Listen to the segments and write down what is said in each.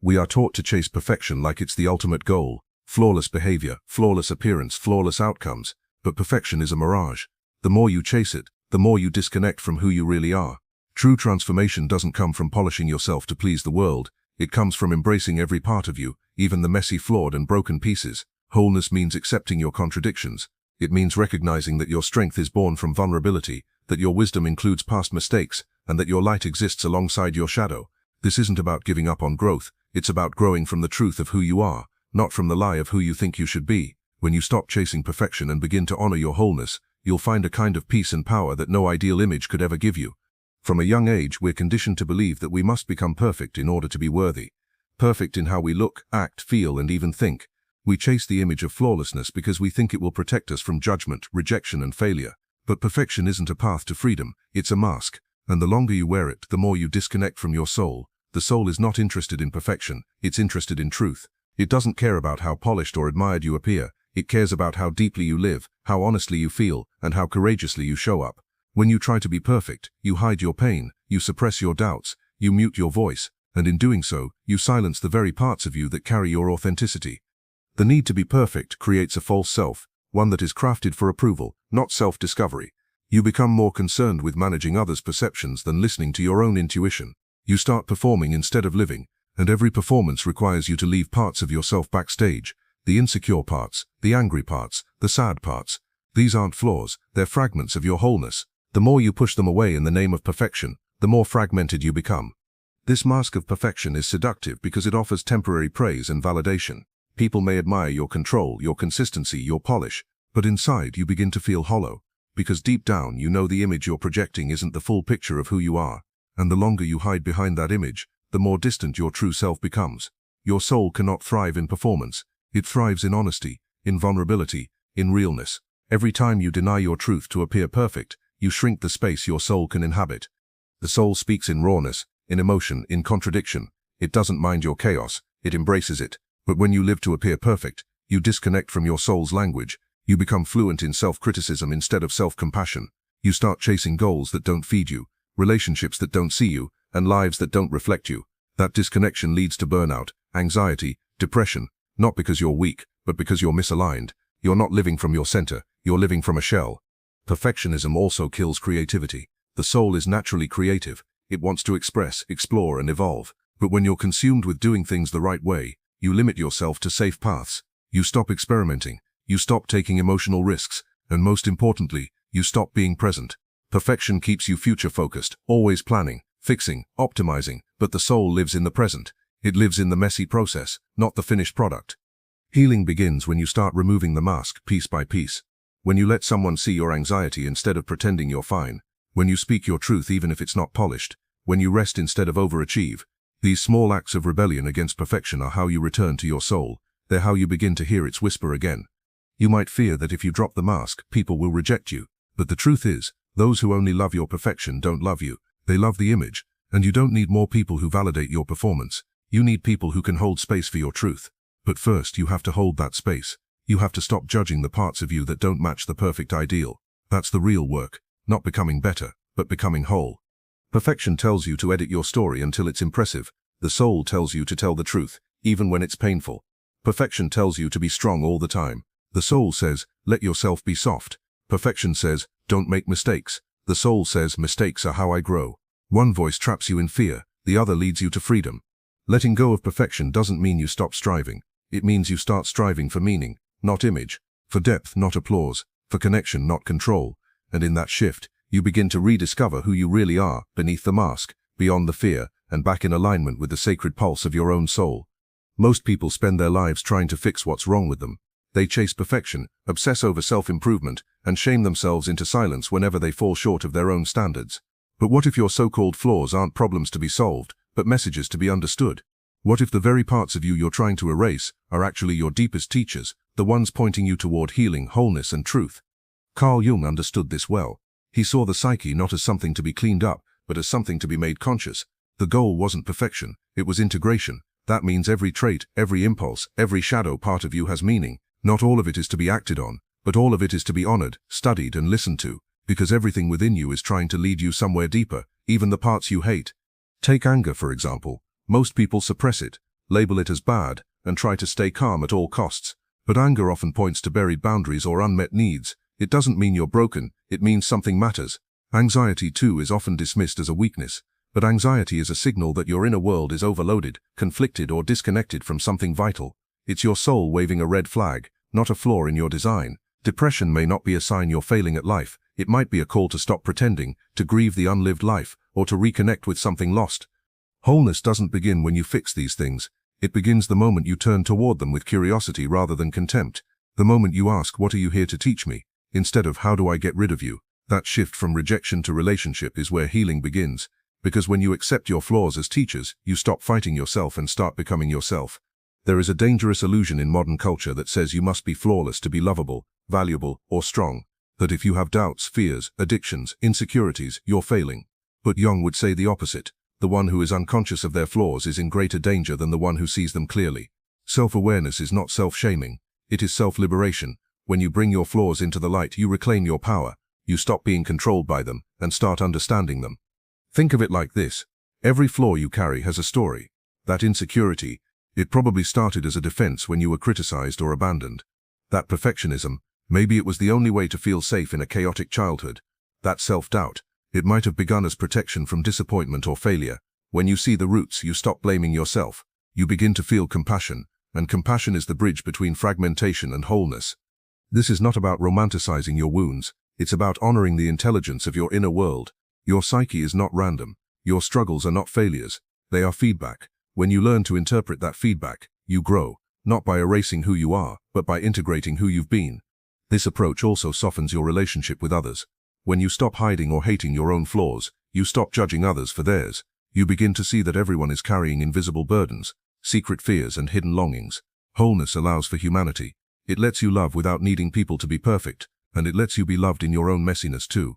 We are taught to chase perfection like it's the ultimate goal. Flawless behavior, flawless appearance, flawless outcomes. But perfection is a mirage. The more you chase it, the more you disconnect from who you really are. True transformation doesn't come from polishing yourself to please the world. It comes from embracing every part of you, even the messy, flawed, and broken pieces. Wholeness means accepting your contradictions. It means recognizing that your strength is born from vulnerability, that your wisdom includes past mistakes, and that your light exists alongside your shadow. This isn't about giving up on growth. It's about growing from the truth of who you are, not from the lie of who you think you should be. When you stop chasing perfection and begin to honor your wholeness, you'll find a kind of peace and power that no ideal image could ever give you. From a young age, we're conditioned to believe that we must become perfect in order to be worthy. Perfect in how we look, act, feel, and even think. We chase the image of flawlessness because we think it will protect us from judgment, rejection, and failure. But perfection isn't a path to freedom, it's a mask. And the longer you wear it, the more you disconnect from your soul. The soul is not interested in perfection, it's interested in truth. It doesn't care about how polished or admired you appear. It cares about how deeply you live, how honestly you feel, and how courageously you show up. When you try to be perfect, you hide your pain, you suppress your doubts, you mute your voice, and in doing so, you silence the very parts of you that carry your authenticity. The need to be perfect creates a false self, one that is crafted for approval, not self-discovery. You become more concerned with managing others' perceptions than listening to your own intuition. You start performing instead of living, and every performance requires you to leave parts of yourself backstage. The insecure parts, the angry parts, the sad parts. These aren't flaws, they're fragments of your wholeness. The more you push them away in the name of perfection, the more fragmented you become. This mask of perfection is seductive because it offers temporary praise and validation. People may admire your control, your consistency, your polish, but inside you begin to feel hollow, because deep down you know the image you're projecting isn't the full picture of who you are, and the longer you hide behind that image, the more distant your true self becomes. Your soul cannot thrive in performance. It thrives in honesty, in vulnerability, in realness. Every time you deny your truth to appear perfect, you shrink the space your soul can inhabit. The soul speaks in rawness, in emotion, in contradiction. It doesn't mind your chaos, it embraces it. But when you live to appear perfect, you disconnect from your soul's language. You become fluent in self-criticism instead of self-compassion. You start chasing goals that don't feed you, relationships that don't see you, and lives that don't reflect you. That disconnection leads to burnout, anxiety, depression, not because you're weak, but because you're misaligned. You're not living from your center, you're living from a shell. Perfectionism also kills creativity. The soul is naturally creative. It wants to express, explore, and evolve. But when you're consumed with doing things the right way, you limit yourself to safe paths. You stop experimenting. You stop taking emotional risks. And most importantly, you stop being present. Perfection keeps you future-focused, always planning, fixing, optimizing, but the soul lives in the present. It lives in the messy process, not the finished product. Healing begins when you start removing the mask piece by piece. When you let someone see your anxiety instead of pretending you're fine. When you speak your truth even if it's not polished. When you rest instead of overachieve. These small acts of rebellion against perfection are how you return to your soul. They're how you begin to hear its whisper again. You might fear that if you drop the mask, people will reject you. But the truth is, those who only love your perfection don't love you. They love the image. And you don't need more people who validate your performance. You need people who can hold space for your truth. But first you have to hold that space. You have to stop judging the parts of you that don't match the perfect ideal. That's the real work. Not becoming better, but becoming whole. Perfection tells you to edit your story until it's impressive. The soul tells you to tell the truth, even when it's painful. Perfection tells you to be strong all the time. The soul says, let yourself be soft. Perfection says, don't make mistakes. The soul says, mistakes are how I grow. One voice traps you in fear, the other leads you to freedom. Letting go of perfection doesn't mean you stop striving. It means you start striving for meaning, not image, for depth, not applause, for connection, not control. And in that shift, you begin to rediscover who you really are, beneath the mask, beyond the fear, and back in alignment with the sacred pulse of your own soul. Most people spend their lives trying to fix what's wrong with them. They chase perfection, obsess over self-improvement, and shame themselves into silence whenever they fall short of their own standards. But what if your so-called flaws aren't problems to be solved, but messages to be understood? What if the very parts of you you're trying to erase are actually your deepest teachers, the ones pointing you toward healing, wholeness, and truth? Carl Jung understood this well. He saw the psyche not as something to be cleaned up, but as something to be made conscious. The goal wasn't perfection, it was integration. That means every trait, every impulse, every shadow part of you has meaning. Not all of it is to be acted on, but all of it is to be honored, studied, and listened to, because everything within you is trying to lead you somewhere deeper, even the parts you hate. Take anger, for example. Most people suppress it. label it as bad, and try to stay calm at all costs. But anger often points to buried boundaries or unmet needs. It doesn't mean you're broken, it means something matters. Anxiety, too, is often dismissed as a weakness. But anxiety is a signal that your inner world is overloaded, conflicted, or disconnected from something vital. It's your soul waving a red flag, not a flaw in your design. Depression may not be a sign you're failing at life. It might be a call to stop pretending, to grieve the unlived life, or to reconnect with something lost. Wholeness doesn't begin when you fix these things. It begins the moment you turn toward them with curiosity rather than contempt. The moment you ask, "What are you here to teach me?" instead of "How do I get rid of you?" That shift from rejection to relationship is where healing begins. Because when you accept your flaws as teachers, you stop fighting yourself and start becoming yourself. There is a dangerous illusion in modern culture that says you must be flawless to be lovable, valuable, or strong. That if you have doubts, fears, addictions, insecurities, you're failing. But Jung would say the opposite. The one who is unconscious of their flaws is in greater danger than the one who sees them clearly. Self-awareness is not self-shaming. It is self-liberation. When you bring your flaws into the light, you reclaim your power. You stop being controlled by them and start understanding them. Think of it like this. Every flaw you carry has a story. That insecurity, it probably started as a defense when you were criticized or abandoned. That perfectionism, maybe it was the only way to feel safe in a chaotic childhood. That self-doubt, it might have begun as protection from disappointment or failure. When you see the roots, you stop blaming yourself. You begin to feel compassion, and compassion is the bridge between fragmentation and wholeness. This is not about romanticizing your wounds. It's about honoring the intelligence of your inner world. Your psyche is not random. Your struggles are not failures. They are feedback. When you learn to interpret that feedback, you grow, not by erasing who you are, but by integrating who you've been. This approach also softens your relationship with others. When you stop hiding or hating your own flaws, you stop judging others for theirs. You begin to see that everyone is carrying invisible burdens, secret fears, and hidden longings. Wholeness allows for humanity. It lets you love without needing people to be perfect, and it lets you be loved in your own messiness too.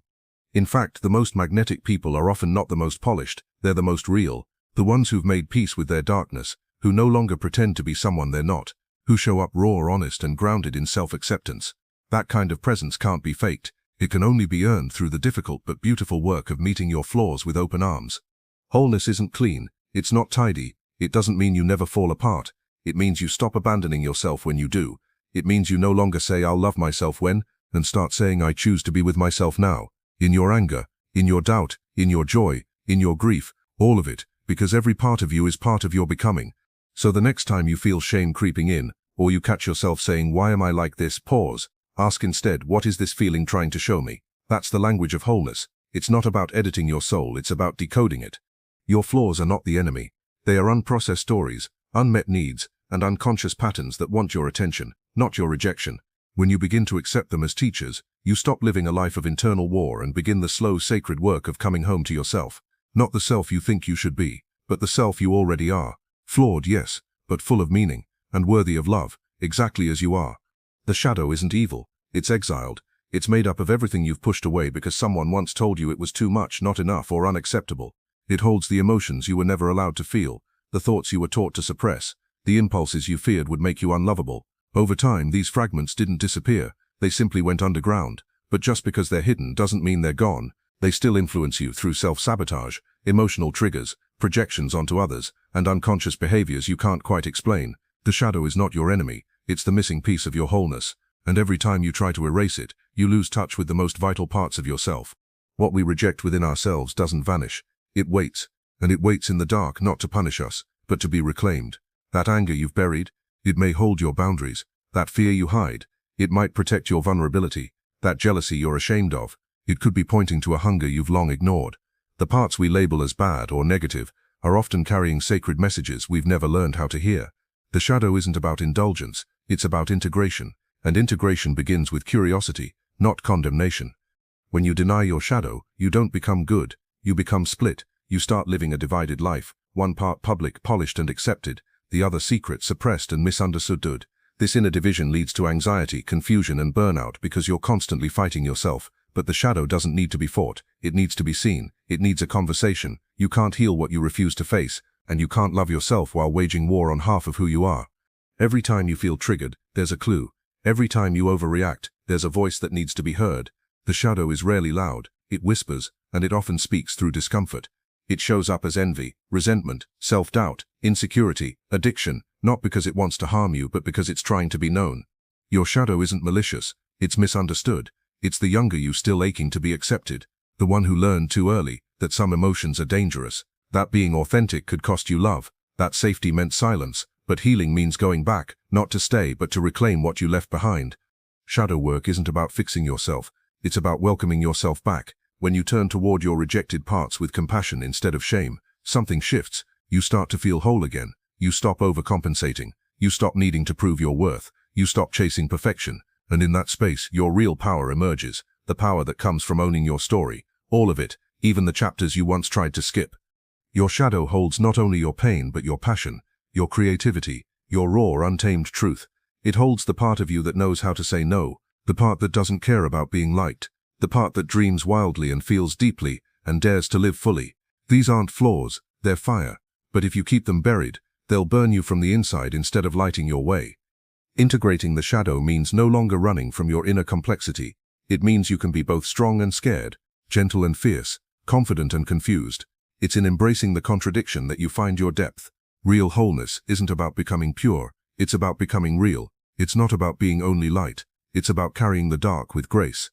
In fact, the most magnetic people are often not the most polished, they're the most real, the ones who've made peace with their darkness, who no longer pretend to be someone they're not, who show up raw, honest, and grounded in self-acceptance. That kind of presence can't be faked. It can only be earned through the difficult but beautiful work of meeting your flaws with open arms. Wholeness isn't clean, it's not tidy, it doesn't mean you never fall apart. It means you stop abandoning yourself when you do. It means you no longer say, "I'll love myself when," and start saying, "I choose to be with myself now." In your anger, in your doubt, in your joy, in your grief, all of it, because every part of you is part of your becoming. So the next time you feel shame creeping in, or you catch yourself saying, "Why am I like this?" pause. Ask instead, "What is this feeling trying to show me?" That's the language of wholeness. It's not about editing your soul, it's about decoding it. Your flaws are not the enemy. They are unprocessed stories, unmet needs, and unconscious patterns that want your attention, not your rejection. When you begin to accept them as teachers, you stop living a life of internal war and begin the slow, sacred work of coming home to yourself. Not the self you think you should be, but the self you already are. Flawed, yes, but full of meaning, and worthy of love, exactly as you are. The shadow isn't evil, it's exiled. It's made up of everything you've pushed away because someone once told you it was too much, not enough, or unacceptable. It holds the emotions you were never allowed to feel, the thoughts you were taught to suppress, the impulses you feared would make you unlovable. Over time, these fragments didn't disappear, they simply went underground. But just because they're hidden doesn't mean they're gone. They still influence you through self-sabotage, emotional triggers, projections onto others, and unconscious behaviors you can't quite explain. The shadow is not your enemy, it's the missing piece of your wholeness. And every time you try to erase it, you lose touch with the most vital parts of yourself. What we reject within ourselves doesn't vanish. It waits, and it waits in the dark not to punish us, but to be reclaimed. That anger you've buried, it may hold your boundaries. That fear you hide, it might protect your vulnerability. That jealousy you're ashamed of, it could be pointing to a hunger you've long ignored. The parts we label as bad or negative are often carrying sacred messages we've never learned how to hear. The shadow isn't about indulgence, it's about integration, and integration begins with curiosity, not condemnation. When you deny your shadow, you don't become good, you become split. You start living a divided life, one part public, polished and accepted, the other secret, suppressed and misunderstood. This inner division leads to anxiety, confusion and burnout because you're constantly fighting yourself. But the shadow doesn't need to be fought, it needs to be seen, it needs a conversation. You can't heal what you refuse to face, and you can't love yourself while waging war on half of who you are. Every time you feel triggered, there's a clue. Every time you overreact, there's a voice that needs to be heard. The shadow is rarely loud, it whispers, and it often speaks through discomfort. It shows up as envy, resentment, self-doubt, insecurity, addiction, not because it wants to harm you but because it's trying to be known. Your shadow isn't malicious, it's misunderstood. It's the younger you still aching to be accepted, the one who learned too early that some emotions are dangerous, that being authentic could cost you love, that safety meant silence, but healing means going back, not to stay but to reclaim what you left behind. Shadow work isn't about fixing yourself, it's about welcoming yourself back. When you turn toward your rejected parts with compassion instead of shame, something shifts. You start to feel whole again. You stop overcompensating. You stop needing to prove your worth. You stop chasing perfection. And in that space, your real power emerges. The power that comes from owning your story. All of it, even the chapters you once tried to skip. Your shadow holds not only your pain but your passion, your creativity, your raw, untamed truth. It holds the part of you that knows how to say no, the part that doesn't care about being liked, the part that dreams wildly and feels deeply and dares to live fully. These aren't flaws, they're fire. But if you keep them buried, they'll burn you from the inside instead of lighting your way. Integrating the shadow means no longer running from your inner complexity. It means you can be both strong and scared, gentle and fierce, confident and confused. It's in embracing the contradiction that you find your depth. Real wholeness isn't about becoming pure, it's about becoming real. It's not about being only light, it's about carrying the dark with grace.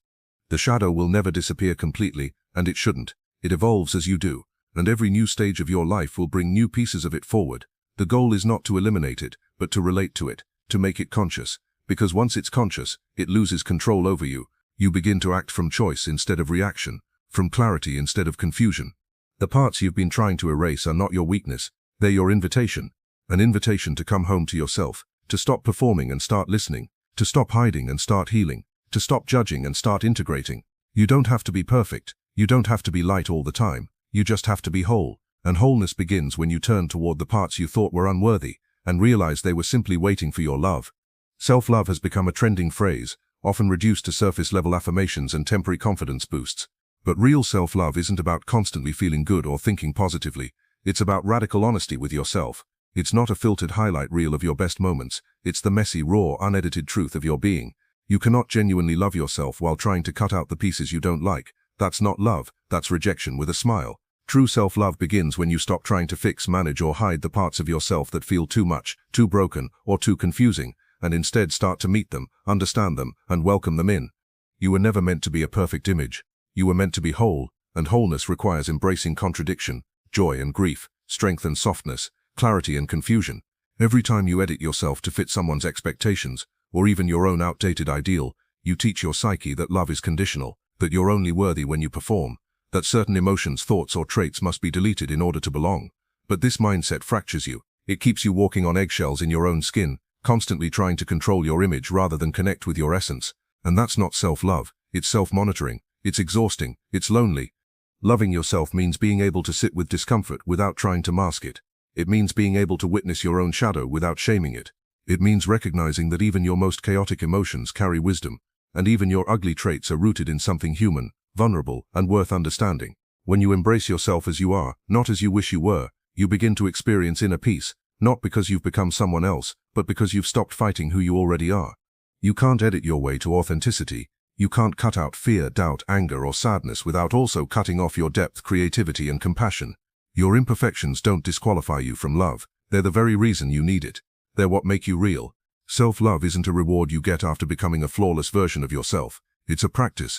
The shadow will never disappear completely, and it shouldn't. It evolves as you do, and every new stage of your life will bring new pieces of it forward. The goal is not to eliminate it, but to relate to it, to make it conscious, because once it's conscious, it loses control over you. You begin to act from choice instead of reaction, from clarity instead of confusion. The parts you've been trying to erase are not your weakness, they're your invitation. An invitation to come home to yourself, to stop performing and start listening, to stop hiding and start healing, to stop judging and start integrating. You don't have to be perfect, you don't have to be light all the time, you just have to be whole. And wholeness begins when you turn toward the parts you thought were unworthy, and realize they were simply waiting for your love. Self-love has become a trending phrase, often reduced to surface-level affirmations and temporary confidence boosts. But real self-love isn't about constantly feeling good or thinking positively. It's about radical honesty with yourself. It's not a filtered highlight reel of your best moments. It's the messy, raw, unedited truth of your being. You cannot genuinely love yourself while trying to cut out the pieces you don't like. That's not love, that's rejection with a smile. True self-love begins when you stop trying to fix, manage, or hide the parts of yourself that feel too much, too broken, or too confusing, and instead start to meet them, understand them, and welcome them in. You were never meant to be a perfect image. You were meant to be whole, and wholeness requires embracing contradiction, joy and grief, strength and softness, clarity and confusion. Every time you edit yourself to fit someone's expectations, or even your own outdated ideal, you teach your psyche that love is conditional, that you're only worthy when you perform, that certain emotions, thoughts, or traits must be deleted in order to belong. But this mindset fractures you. It keeps you walking on eggshells in your own skin, constantly trying to control your image rather than connect with your essence. And that's not self-love, it's self-monitoring. It's exhausting, it's lonely. Loving yourself means being able to sit with discomfort without trying to mask it. It means being able to witness your own shadow without shaming it. It means recognizing that even your most chaotic emotions carry wisdom, and even your ugly traits are rooted in something human, vulnerable, and worth understanding. When you embrace yourself as you are, not as you wish you were, you begin to experience inner peace, not because you've become someone else, but because you've stopped fighting who you already are. You can't edit your way to authenticity. You can't cut out fear, doubt, anger, or sadness without also cutting off your depth, creativity, and compassion. Your imperfections don't disqualify you from love. They're the very reason you need it. They're what make you real. Self-love isn't a reward you get after becoming a flawless version of yourself. It's a practice.